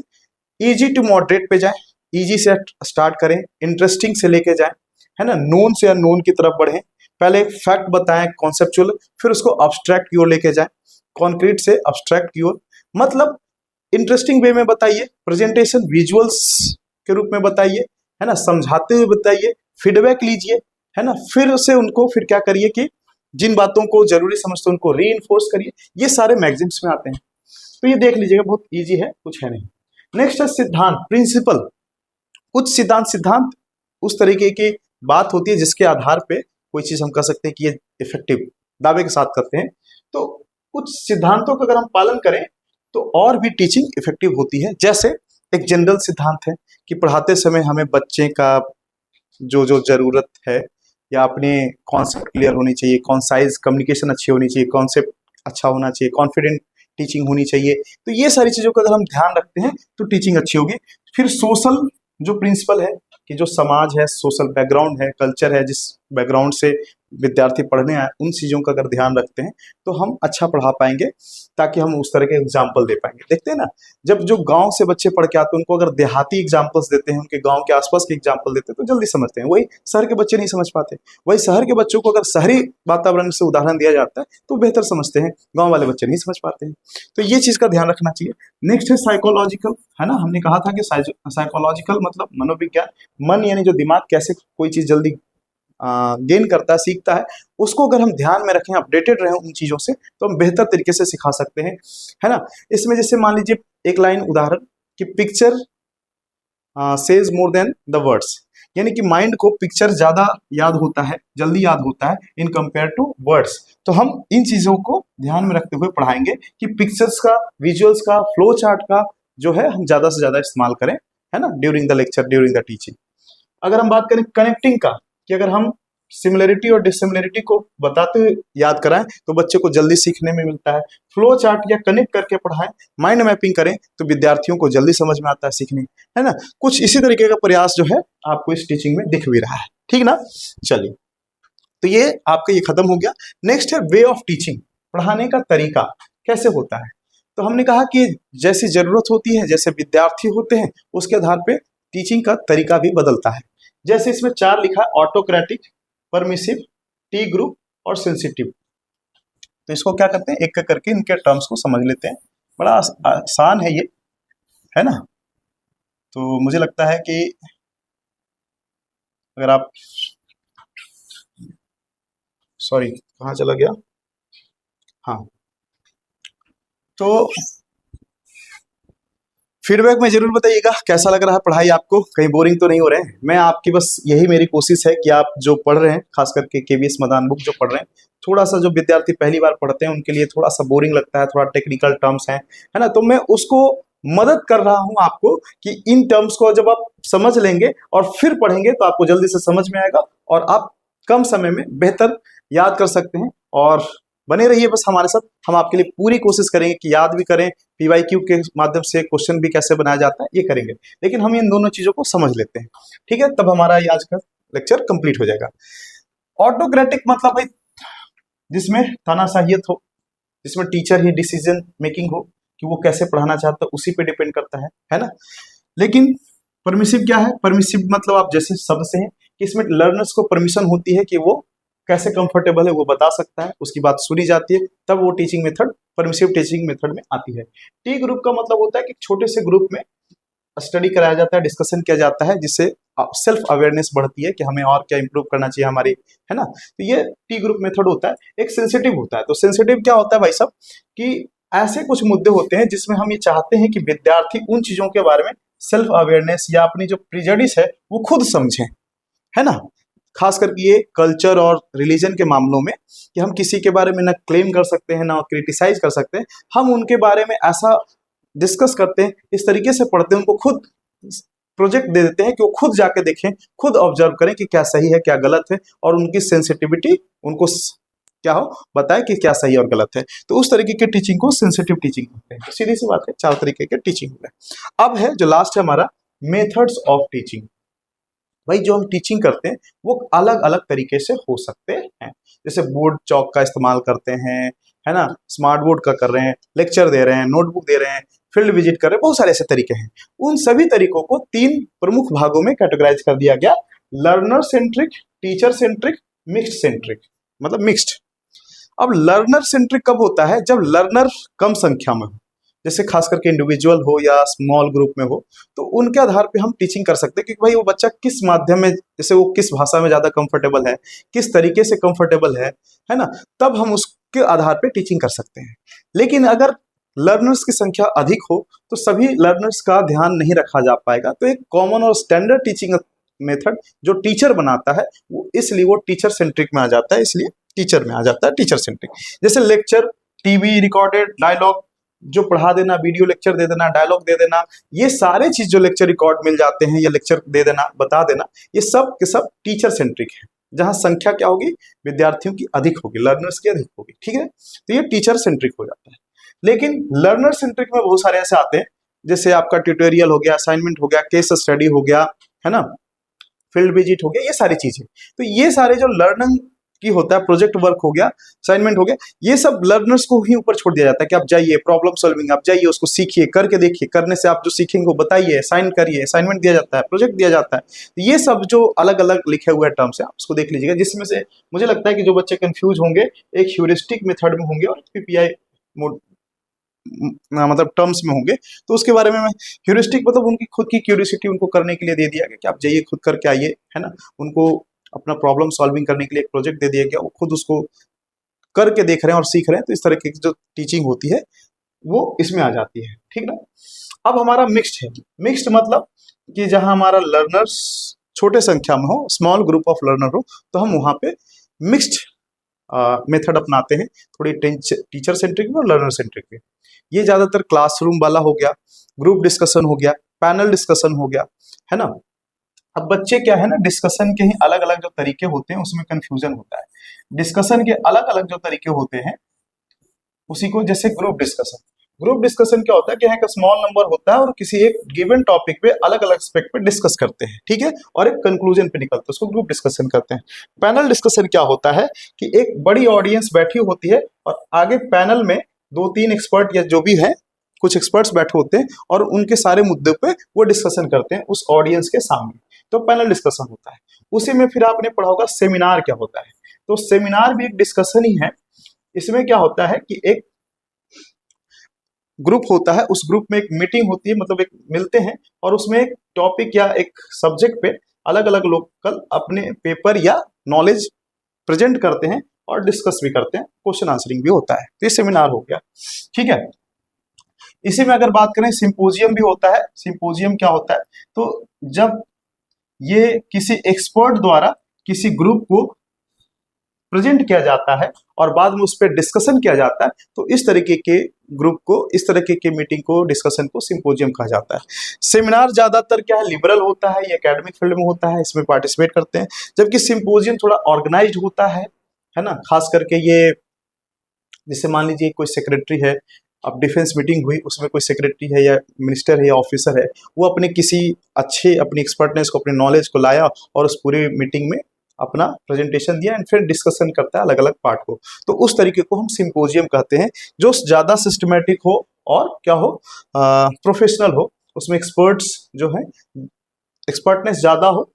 इजी टू मॉडरेट पे जाए, इजी से स्टार्ट करें, इंटरेस्टिंग से लेके जाएं, है ना, नोन से अननोन की तरफ बढ़ें, पहले फैक्ट बताएं कॉन्सेप्चुअल, फिर उसको अब्स्ट्रैक्ट की ओर लेके जाएं, कॉन्क्रीट से अब्स्ट्रैक्ट की ओर, मतलब इंटरेस्टिंग वे में बताइए, प्रेजेंटेशन विजुअल्स के रूप में बताइए, है ना, समझाते हुए बताइए, फीडबैक लीजिए, है ना, फिर से उनको फिर क्या करिए कि जिन बातों को जरूरी समझते हैं उनको री करिए। ये सारे मैगजीन्स में आते हैं, तो ये देख लीजिएगा, बहुत ईजी है, कुछ है नहीं। नेक्स्ट है सिद्धांत, प्रिंसिपल। कुछ सिद्धांत उस तरीके की बात होती है जिसके आधार पे कोई चीज हम कह सकते हैं कि ये इफेक्टिव दावे के साथ करते हैं। तो कुछ सिद्धांतों का अगर हम पालन करें तो और भी टीचिंग इफेक्टिव होती है। जैसे एक जनरल सिद्धांत है कि पढ़ाते समय हमें बच्चे का जो जो जरूरत है या अपने कॉन्सेप्ट क्लियर होनी चाहिए, कॉन्साइज कम्युनिकेशन अच्छी होनी चाहिए, कॉन्सेप्ट अच्छा होना चाहिए, कॉन्फिडेंट टीचिंग होनी चाहिए। तो ये सारी चीजों का अगर हम ध्यान रखते हैं तो टीचिंग अच्छी होगी। फिर सोशल जो प्रिंसिपल है कि जो समाज है, सोशल बैकग्राउंड है, कल्चर है, जिस बैकग्राउंड से विद्यार्थी पढ़ने आए, उन चीज़ों का अगर ध्यान रखते हैं तो हम अच्छा पढ़ा पाएंगे, ताकि हम उस तरह के एग्जाम्पल दे पाएंगे। देखते हैं ना, जब जो गांव से बच्चे पढ़ के आते हैं उनको अगर देहाती एग्जाम्पल्स देते हैं, उनके गांव के आसपास के एग्जाम्पल देते हैं तो जल्दी समझते हैं। वही शहर के बच्चे नहीं समझ पाते। वही शहर के बच्चों को अगर शहरी वातावरण से उदाहरण दिया जाता है तो बेहतर समझते हैं, गाँव वाले बच्चे नहीं समझ पाते हैं। तो ये चीज़ का ध्यान रखना चाहिए। नेक्स्ट है साइकोलॉजिकल, है ना, हमने कहा था कि साइकोलॉजिकल मतलब मनोविज्ञान, मन यानी जो दिमाग कैसे कोई चीज़ जल्दी गेन करता है, सीखता है, उसको अगर हम ध्यान में रखें, अपडेटेड रहें उन चीज़ों से, तो हम बेहतर तरीके से सिखा सकते हैं, है ना। इसमें जैसे मान लीजिए एक लाइन उदाहरण कि picture says more than the words, यानी कि माइंड को पिक्चर ज़्यादा याद होता है, जल्दी याद होता है इन कंपेयर टू वर्ड्स। तो हम इन चीज़ों को ध्यान में रखते हुए पढ़ाएंगे कि पिक्चर्स का, विजुअल्स का, फ्लो चार्ट का जो है हम ज़्यादा से ज़्यादा इस्तेमाल करें, है ना, during the lecture, during the teaching. अगर हम बात करें कनेक्टिंग का, कि अगर हम सिमिलरिटी और डिसिमिलरिटी को बताते हुए याद कराएं तो बच्चे को जल्दी सीखने में मिलता है। फ्लो चार्ट या कनेक्ट करके पढ़ाएं, माइंड मैपिंग करें तो विद्यार्थियों को जल्दी समझ में आता है सीखने, है ना। कुछ इसी तरीके का प्रयास जो है आपको इस टीचिंग में दिख भी रहा है, ठीक ना। चलिए, तो ये आपका ये खत्म हो गया। नेक्स्ट है वे ऑफ टीचिंग, पढ़ाने का तरीका कैसे होता है। तो हमने कहा कि जैसी जरूरत होती है, जैसे विद्यार्थी होते हैं, उसके आधार पे टीचिंग का तरीका भी बदलता है। जैसे इसमें 4 लिखा है, ऑटोक्रेटिक, परमिसिव, टी ग्रुप और सेंसिटिव। तो इसको क्या करते हैं, एक एक करके इनके टर्म्स को समझ लेते हैं। बड़ा आसान है ये, है ना। तो मुझे लगता है कि अगर आप, सॉरी कहाँ चला गया, हाँ, तो फीडबैक में जरूर बताइएगा कैसा लग रहा है पढ़ाई आपको, कहीं बोरिंग तो नहीं हो रहे हैं। मैं आपकी बस यही मेरी कोशिश है कि आप जो पढ़ रहे हैं, खास करके केवीएस मदान बुक जो पढ़ रहे हैं, थोड़ा सा जो विद्यार्थी पहली बार पढ़ते हैं उनके लिए थोड़ा सा बोरिंग लगता है, थोड़ा टेक्निकल टर्म्स हैं, है ना, तो मैं उसको मदद कर रहा हूं आपको कि इन टर्म्स को जब आप समझ लेंगे और फिर पढ़ेंगे तो आपको जल्दी से समझ में आएगा और आप कम समय में बेहतर याद कर सकते हैं। और बने रहिए बस हमारे साथ, हम आपके लिए पूरी कोशिश करेंगे कि याद भी करें, पीवाईक्यू के माध्यम से क्वेश्चन भी कैसे बनाया जाता है ये करेंगे, लेकिन हम इन दोनों चीज़ों को समझ लेते हैं, ठीक है। तब हमारा ये आज का लेक्चर कंप्लीट हो जाएगा। ऑटोक्रेटिक मतलब भाई जिसमें तानाशाहियत हो, जिसमें टीचर ही डिसीजन मेकिंग हो कि वो कैसे पढ़ाना चाहता है, उसी पे डिपेंड करता है ना। लेकिन परमिसिव क्या है? परमिसिव मतलब आप जैसे शब्द से हैं कि इसमें लर्नर्स को परमिशन होती है कि वो कैसे कंफर्टेबल है वो बता सकता है, उसकी बात सुनी जाती है, तब वो teaching method permissive teaching method में आती है। टी ग्रुप का मतलब होता है कि छोटे से ग्रुप में स्टडी कराया जाता है, डिस्कशन किया जाता है, जिससे सेल्फ अवेयरनेस बढ़ती है कि हमें और क्या इंप्रूव करना चाहिए हमारी, है ना। तो ये टी ग्रुप मेथड होता है। एक सेंसिटिव होता है। तो सेंसिटिव क्या होता है भाई साहब कि ऐसे कुछ मुद्दे होते हैं जिसमें हम ये चाहते हैं कि विद्यार्थी उन चीजों के बारे में सेल्फ अवेयरनेस या अपनी जो प्रिजडिस है वो खुद समझें, है ना। खास करके ये कल्चर और रिलीजन के मामलों में कि हम किसी के बारे में ना क्लेम कर सकते हैं ना क्रिटिसाइज कर सकते हैं, हम उनके बारे में ऐसा डिस्कस करते हैं, इस तरीके से पढ़ते हैं, उनको खुद प्रोजेक्ट दे देते हैं कि वो खुद जाके देखें, खुद ऑब्जर्व करें कि क्या सही है क्या गलत है, और उनकी सेंसिटिविटी उनको क्या हो बताए कि क्या सही और गलत है। तो उस तरीके की टीचिंग को सेंसिटिव टीचिंग कहते हैं। तो सीधी सी बात है, 4 तरीके के टीचिंग हो गए। अब है जो लास्ट है हमारा मेथड्स ऑफ टीचिंग। भाई जो हम टीचिंग करते हैं वो अलग अलग तरीके से हो सकते हैं। जैसे बोर्ड चौक का इस्तेमाल करते हैं, है ना, स्मार्ट बोर्ड का कर रहे हैं, लेक्चर दे रहे हैं, नोटबुक दे रहे हैं, फील्ड विजिट कर रहे हैं, बहुत सारे ऐसे तरीके हैं। उन सभी तरीकों को 3 प्रमुख भागों में कैटेगराइज कर दिया गया: learner centric, teacher centric, mixed centric, मतलब मिक्स्ड। अब लर्नर सेंट्रिक कब होता है? जब लर्नर कम संख्या में हो, जैसे खास करके इंडिविजुअल हो या स्मॉल ग्रुप में हो, तो उनके आधार पे हम टीचिंग कर सकते हैं कि भाई वो बच्चा किस माध्यम में, जैसे वो किस भाषा में ज्यादा कंफर्टेबल है, किस तरीके से कंफर्टेबल है ना, तब हम उसके आधार पे टीचिंग कर सकते हैं। लेकिन अगर लर्नर्स की संख्या अधिक हो तो सभी लर्नर्स का ध्यान नहीं रखा जा पाएगा। तो एक कॉमन और स्टैंडर्ड टीचिंग मेथड जो टीचर बनाता है वो, इसलिए वो टीचर सेंट्रिक में आ जाता है, इसलिए टीचर में आ जाता है टीचर सेंट्रिक। जैसे लेक्चर, टीवी रिकॉर्डेड डायलॉग जो पढ़ा देना, वीडियो लेक्चर दे देना, डायलॉग दे देना, ये सारे चीज जो लेक्चर रिकॉर्ड मिल जाते हैं या लेक्चर दे देना, बता देना, ये सब के सब टीचर सेंट्रिक है, जहां संख्या क्या होगी, विद्यार्थियों की अधिक होगी, लर्नर्स की अधिक होगी, ठीक है। तो ये टीचर सेंट्रिक हो जाता है। लेकिन लर्नर सेंट्रिक में बहुत सारे ऐसे आते हैं, जैसे आपका ट्यूटोरियल हो गया, असाइनमेंट हो गया, केस स्टडी हो गया, है ना, फील्ड विजिट हो गया, ये सारी चीजें। तो ये सारे जो लर्निंग की होता है, प्रोजेक्ट वर्क हो गया, असाइनमेंट हो गया, ये सब लर्नर्स को ही ऊपर छोड़ दिया जाता है कि आप जाइए प्रॉब्लम सॉल्विंग, आप जाइए उसको सीखिए, करके देखिए, करने से आप जो सीखेंगे वो बताइए, साइन करिए, असाइनमेंट दिया जाता है, प्रोजेक्ट दिया जाता है। तो ये सब जो अलग अलग लिखे हुए टर्म्स है आप उसको देख लीजिएगा, जिसमें से मुझे लगता है कि जो बच्चे कंफ्यूज होंगे एक ह्यूरिस्टिक मेथड में होंगे और पीपीआई मतलब टर्म्स में होंगे। तो उसके बारे में मैं, ह्यूरिस्टिक मतलब उनकी खुद की क्यूरियोसिटी उनको करने के लिए दे दिया गया कि आप जाइए खुद करके आइए, है ना। उनको अपना प्रॉब्लम सॉल्विंग करने के लिए एक प्रोजेक्ट दे दिया गया, वो खुद उसको करके देख रहे हैं और सीख रहे हैं। तो इस तरह की जो टीचिंग होती है वो इसमें आ जाती है, ठीक ना। अब हमारा मिक्स्ड है। मिक्स्ड मतलब कि जहां हमारा लर्नर्स छोटे संख्या में हो, स्मॉल ग्रुप ऑफ लर्नर हो, तो हम वहां पे मिक्स्ड मेथड अपनाते हैं, थोड़ी टीचर सेंट्रिक में और लर्नर सेंट्रिक में। ये ज्यादातर क्लासरूम वाला हो गया, ग्रुप डिस्कशन हो गया, पैनल डिस्कशन हो गया, है ना। अब बच्चे क्या है ना, डिस्कशन के ही अलग अलग जो तरीके होते हैं उसमें कंफ्यूजन होता है। डिस्कशन के अलग अलग जो तरीके होते हैं उसी को, जैसे ग्रुप डिस्कशन। ग्रुप डिस्कशन क्या होता है कि यहाँ का स्मॉल नंबर होता है और किसी एक गिवन टॉपिक पे अलग अलग एस्पेक्ट पे डिस्कस करते हैं, ठीक है, और एक कंक्लूजन पे निकलते हैं, उसको ग्रुप डिस्कशन करते हैं। पैनल डिस्कशन क्या होता है कि एक बड़ी ऑडियंस बैठी होती है और आगे पैनल में 2-3 एक्सपर्ट या जो भी है, कुछ एक्सपर्ट्स बैठे होते हैं और उनके सारे मुद्दे पे वो डिस्कशन करते हैं उस ऑडियंस के सामने। तो पैनल डिस्कशन होता है। उसी में फिर आपने पढ़ा होगा सेमिनार क्या होता है। तो सेमिनार भी एक डिस्कशन ही है। इसमें क्या होता है कि एक ग्रुप होता है, उस ग्रुप में एक मीटिंग होती है, मतलब एक मिलते हैं और उसमें एक टॉपिक या एक सब्जेक्ट पे अलग अलग लोग कल अपने पेपर या नॉलेज प्रेजेंट करते हैं और डिस्कस भी करते हैं, क्वेश्चन आंसरिंग भी होता है। तो ये सेमिनार हो गया, ठीक है। इसी में अगर बात करें, सिंपोजियम भी होता है। सिंपोजियम क्या होता है, तो जब ये किसी एक्सपर्ट द्वारा किसी ग्रुप को प्रेजेंट किया जाता है और बाद में उस पर डिस्कशन किया जाता है, तो इस तरीके के ग्रुप को, इस तरीके के मीटिंग को, डिस्कशन को सिंपोजियम कहा जाता है। सेमिनार ज्यादातर क्या है, लिबरल होता है, ये एकेडमिक फील्ड में होता है, इसमें पार्टिसिपेट करते हैं। जबकि सिंपोजियम थोड़ा ऑर्गेनाइज होता है ना। खास करके ये, जैसे मान लीजिए कोई सेक्रेटरी है, अब डिफेंस मीटिंग हुई, उसमें कोई सेक्रेटरी है या मिनिस्टर है या ऑफिसर है, वो अपने किसी अच्छे अपनी एक्सपर्टनेस को, अपने नॉलेज को लाया और उस पूरी मीटिंग में अपना प्रेजेंटेशन दिया एंड फिर डिस्कशन करता है अलग अलग पार्ट को। तो उस तरीके को हम सिंपोजियम कहते हैं, जो ज़्यादा सिस्टमेटिक हो और क्या हो, प्रोफेशनल हो, उसमें एक्सपर्ट्स जो है एक्सपर्टनेस ज़्यादा हो।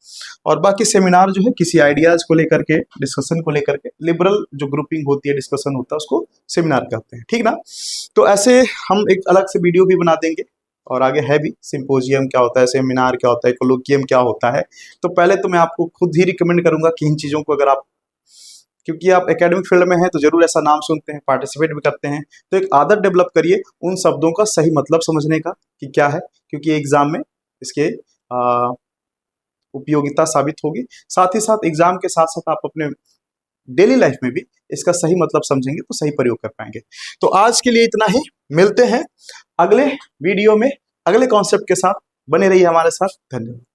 और बाकी सेमिनार जो है किसी आइडियाज़ को लेकर के, डिस्कशन को लेकर के, लिबरल जो ग्रुपिंग होती है, डिस्कशन होता है, उसको सेमिनार कहते हैं, ठीक ना। तो ऐसे हम एक अलग से वीडियो भी बना देंगे, और आगे है भी सिंपोजियम क्या होता है, सेमिनार क्या होता है, कोलोकियम क्या होता है। तो पहले तो मैं आपको खुद ही रिकमेंड करूंगा कि इन चीज़ों को अगर आप, क्योंकि आप एकेडमिक फील्ड में हैं तो जरूर ऐसा नाम सुनते हैं, पार्टिसिपेट भी करते हैं, तो एक आदत डेवलप करिए उन शब्दों का सही मतलब समझने का कि क्या है, क्योंकि एग्जाम में इसके उपयोगिता साबित होगी। साथ ही साथ एग्जाम के साथ साथ आप अपने डेली लाइफ में भी इसका सही मतलब समझेंगे तो सही प्रयोग कर पाएंगे। तो आज के लिए इतना ही, मिलते हैं अगले वीडियो में अगले कॉन्सेप्ट के साथ। बने रहिए हमारे साथ, धन्यवाद।